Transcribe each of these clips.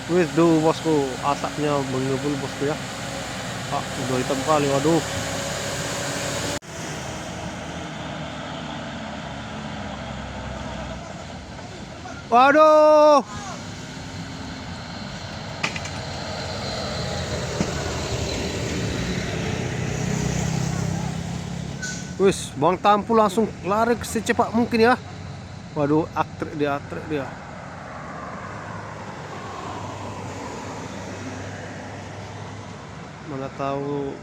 Wih, tuh bosku, asapnya mengebul bosku ya. Ah, udah hitam kali, waduh. Waduh. Wis, Bang Tampu langsung lari secepat mungkin ya. Waduh, trek dia. Mana tahu.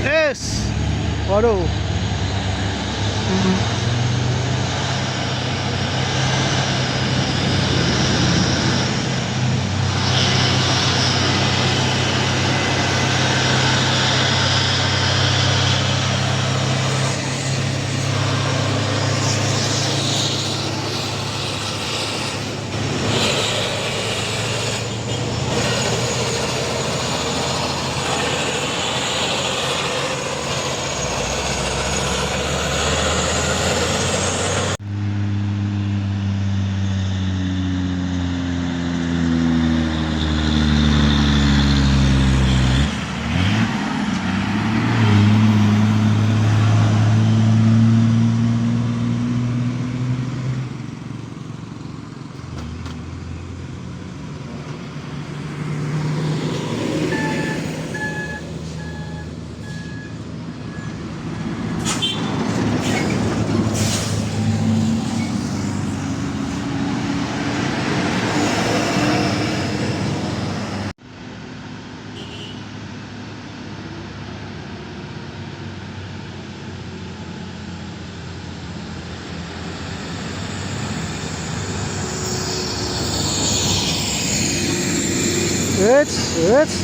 Es. Waduh.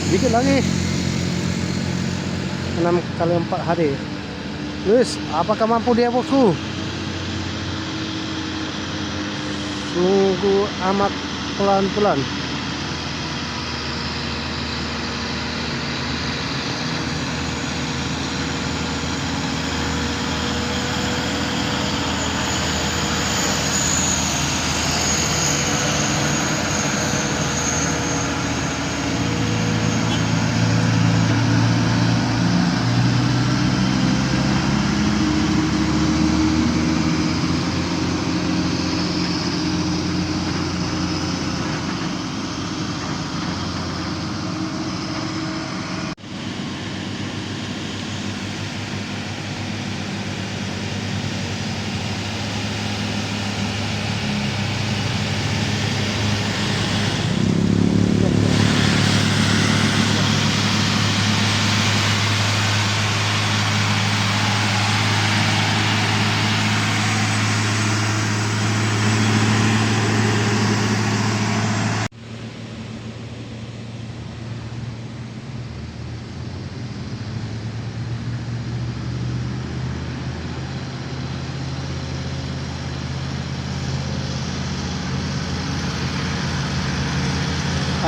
Dikit lagi 6 kali 4 hari. Wis, apakah mampu dia bosku? Sungguh amat pelan-pelan.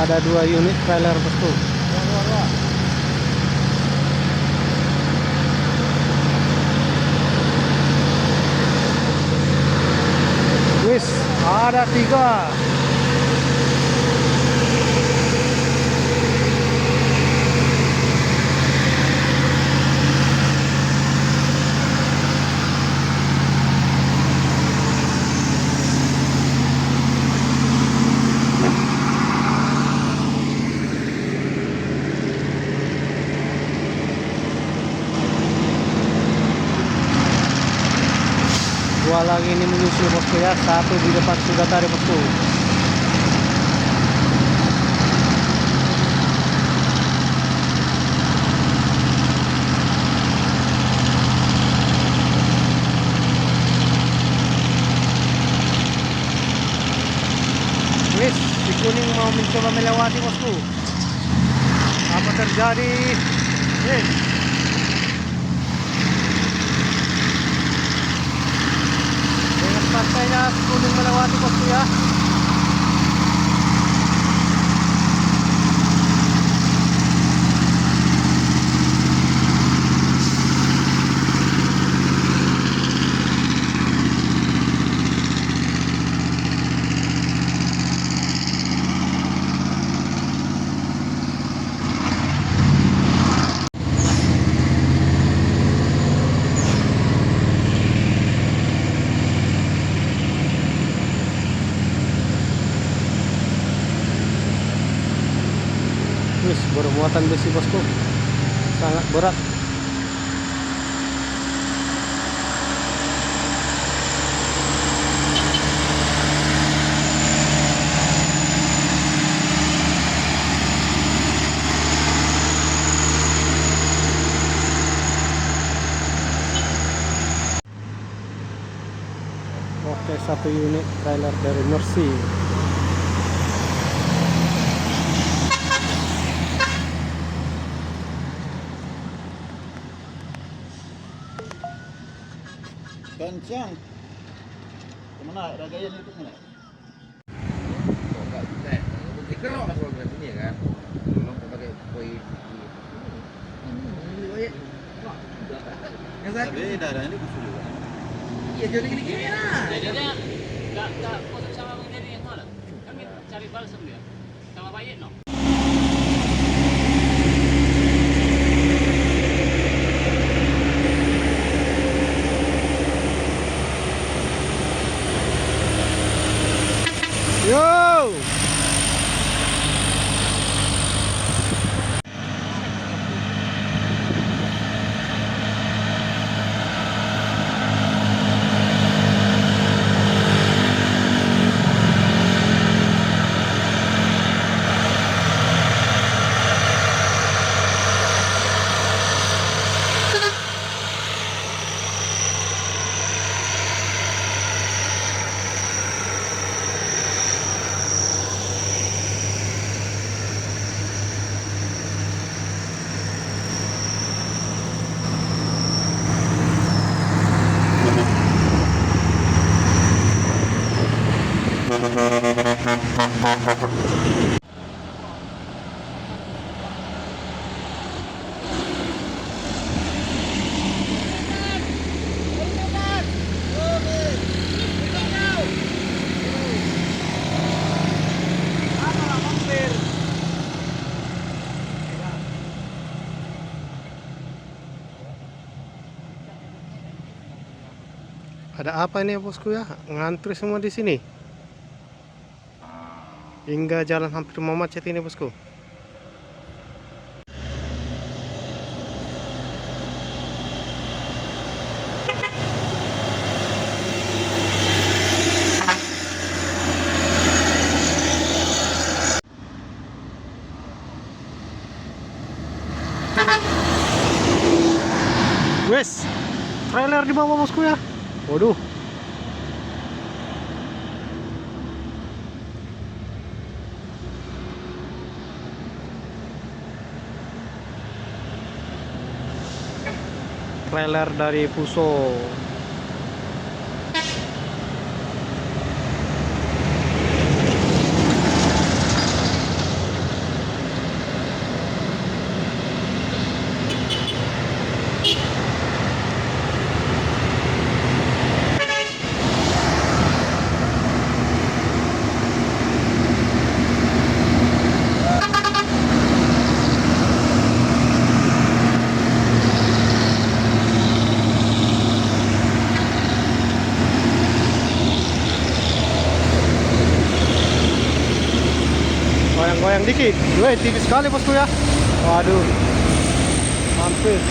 Ada 2 unit trailer bosku. Wis, ada 3. Dua lagi ini menyusul bosku ya. 1 di depan sudah tadi bosku. Wis, si kuning mau mencoba melewati bosku. terjadi. Dengan santainya gunung melewati bosku ya. Wis bermuatan besi bosku, sangat berat. Oke, satu unit trailer dari Mercy. Kencang. Kemana? Ada gaya itu mana? Oh, enggak bisa. Bukti kerok kalau bukan sini ya kan. Belum pakai koi. Yang sakit. Tapi darah ini kusut juga. Iya, jadi gini-gini lah. Jadinya nggak konsep sama Bang Dedi yang mana? Kami cari balsam dia sama Pak no. Yo! Ada apa ini ya bosku ya? Ngantri semua di sini. Hingga jalan hampir mau macet ini bosku. Wes, trailer di bawah bosku ya. Waduh. Trailer dari Fuso. Goyang-goyang dikit. Wih, tipis sekali bosku ya. Waduh. Hampir.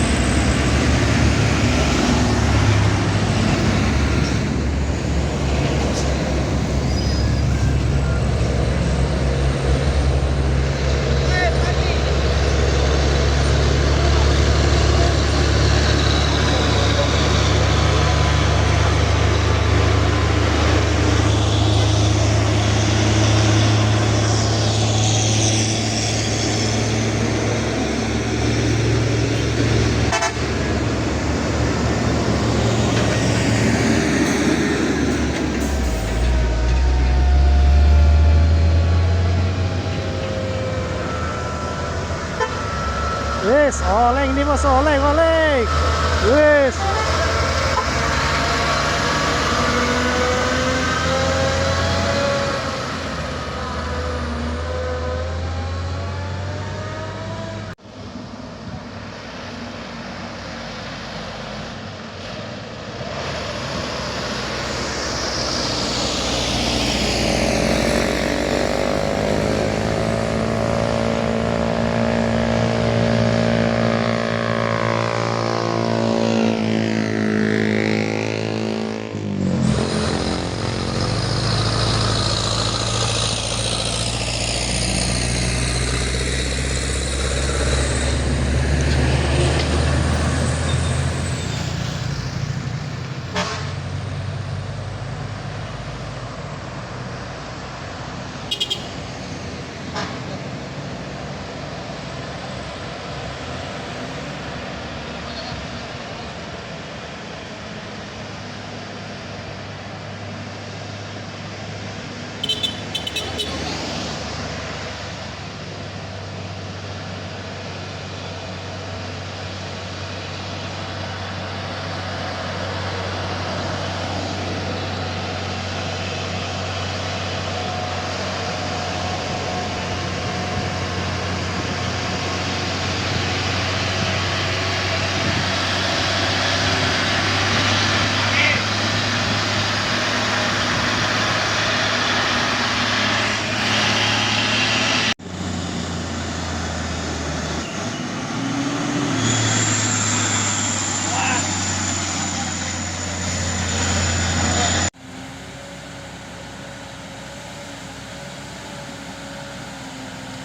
Wis, oleng nih bos, oleng, oleng. Wis.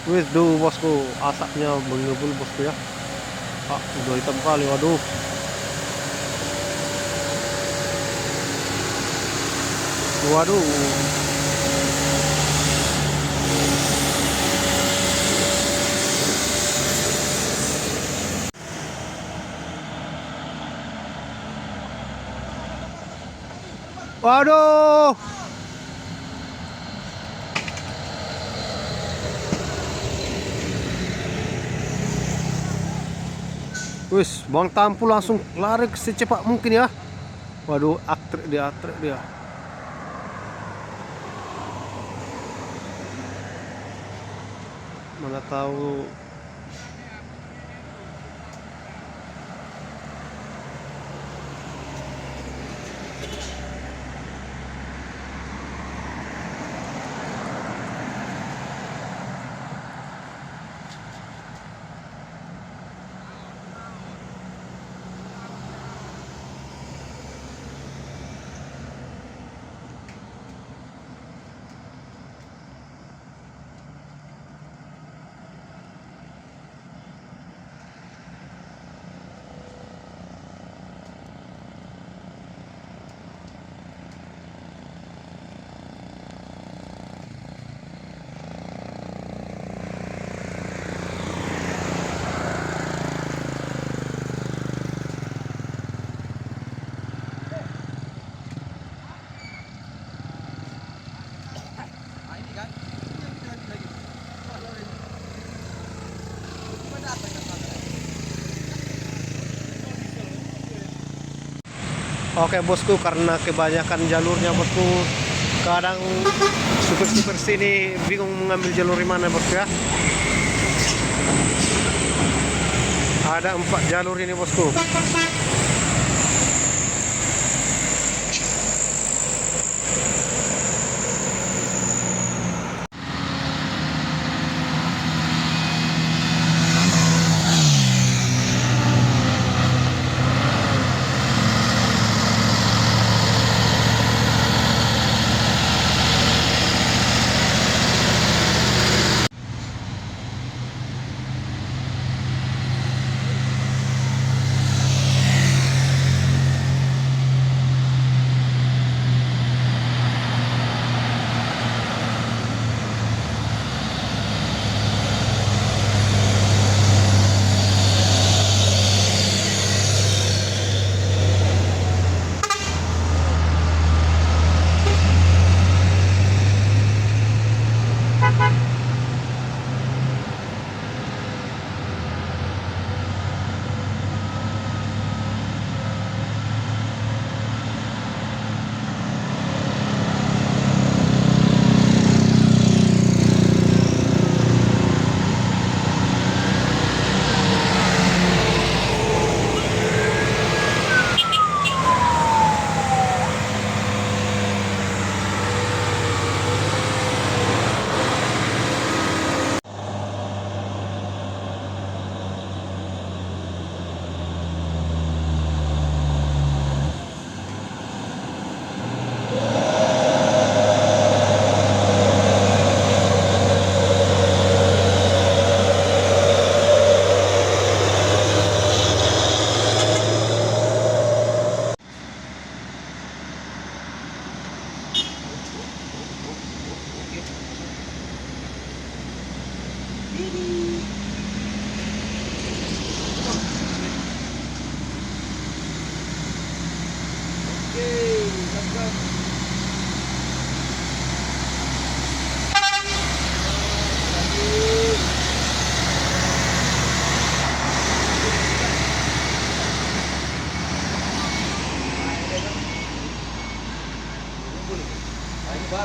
Wih, duh bosku, asapnya mengebul bosku ya. Ah, udah hitam kali, waduh. Waduh. Waduh. Wis, Bang Tampu langsung lari secepat mungkin ya. Waduh, trek dia. Mana tahu. Oke bosku, karena kebanyakan jalurnya bosku, kadang supir-supir sini bingung mengambil jalur di mana bosku ya. Ada 4 jalur ini bosku.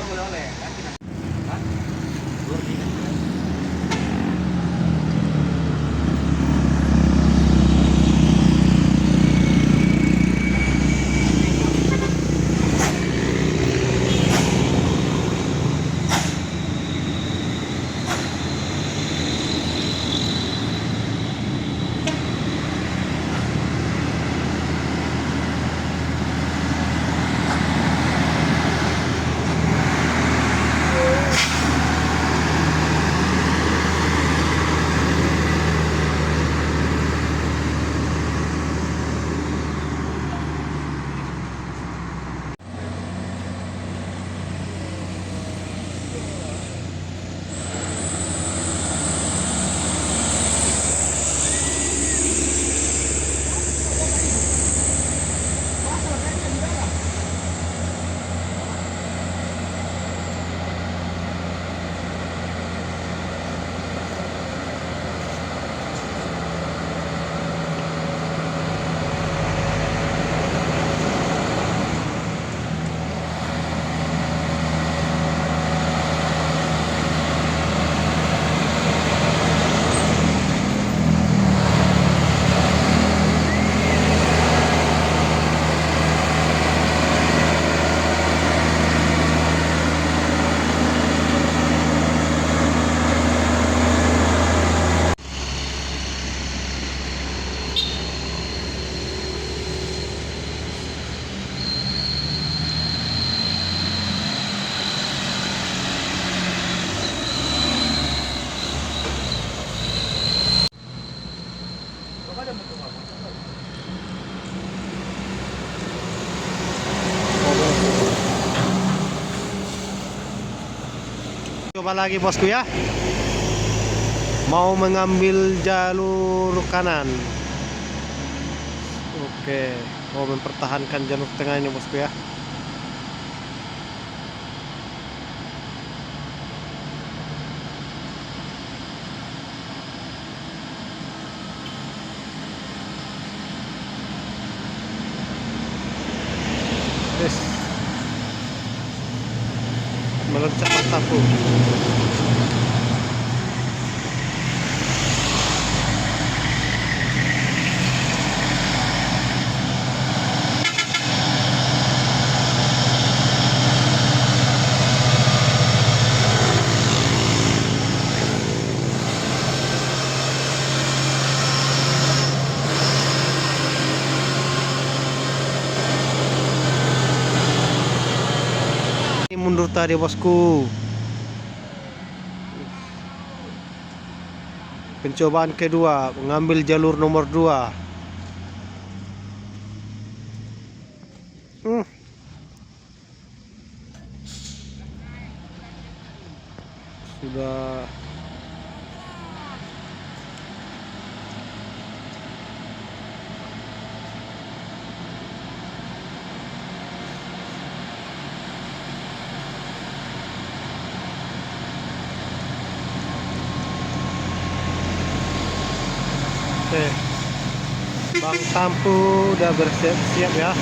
baru oleh kan kita. Hah? Belum ini. Coba lagi bosku ya. Mau mengambil jalur kanan. Oke, mau mempertahankan jalur tengah ini bosku ya. Yes. Meloncat mataku. Mundur tadi bosku. Pencobaan kedua mengambil jalur nomor 2. Sudah oke. Bang Tampu udah bersiap-siap ya.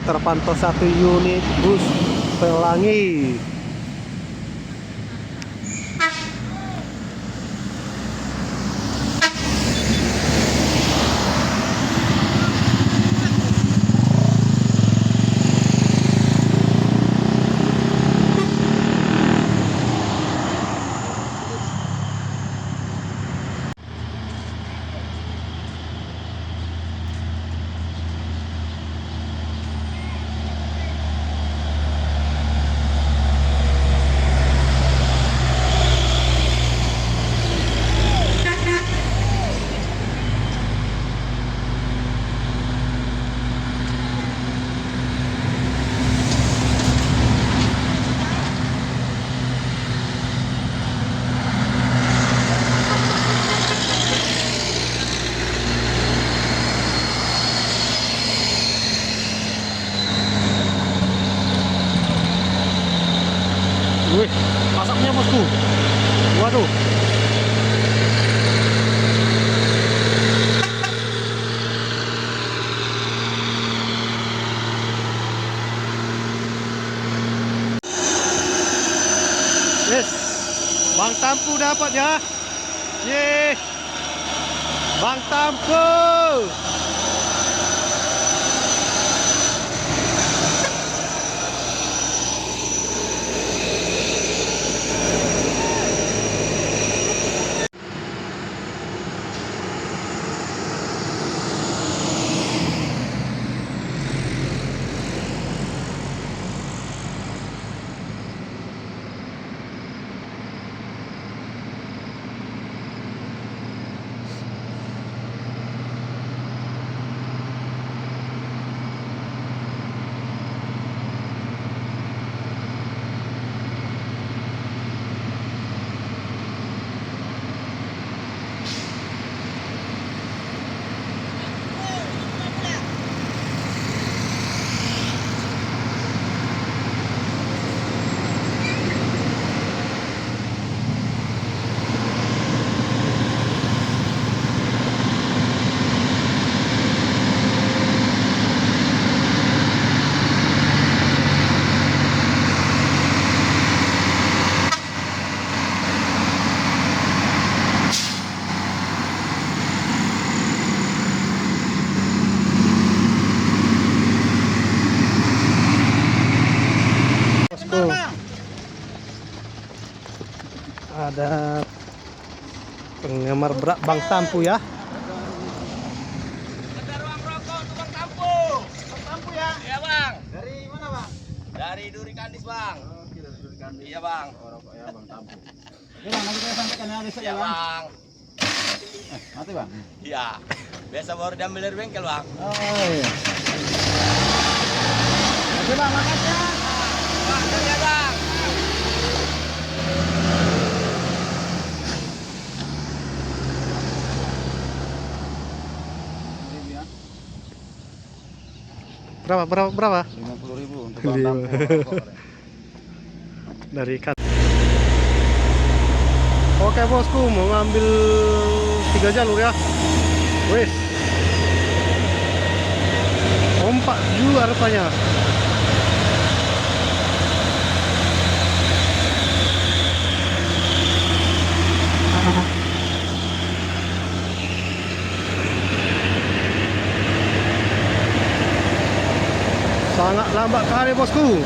Terpantau 1 unit bus pelangi. Bang Tampu dapat ya. Ye. Bang Tampu. Bosku. Ada penggemar berat Bang Tampu ya. Ada ruang rokok untuk Bang Tampu. Bang Tampu ya. Iya bang. Dari mana bang? Dari Duri Kandis bang. Oke, dari Durikanti. Iya bang. Oh, rokok ya Bang Tampu. Oke bang, nanti saya sampaikan ya besok Iya ya bang. bang. Mati bang. Iya. Biasa baru diambil dari bengkel bang. Oh iya. Oke bang, makasih ya. Bang, iya bang. Ribu ya. Berapa? 50.000 untuk Bang Bang Tampu, Tampu. rokok. Dari ikan. Oke bosku, mau ngambil 3 jalur ya. Wes. Kompak juga rupanya. Sangat lambat kali bosku.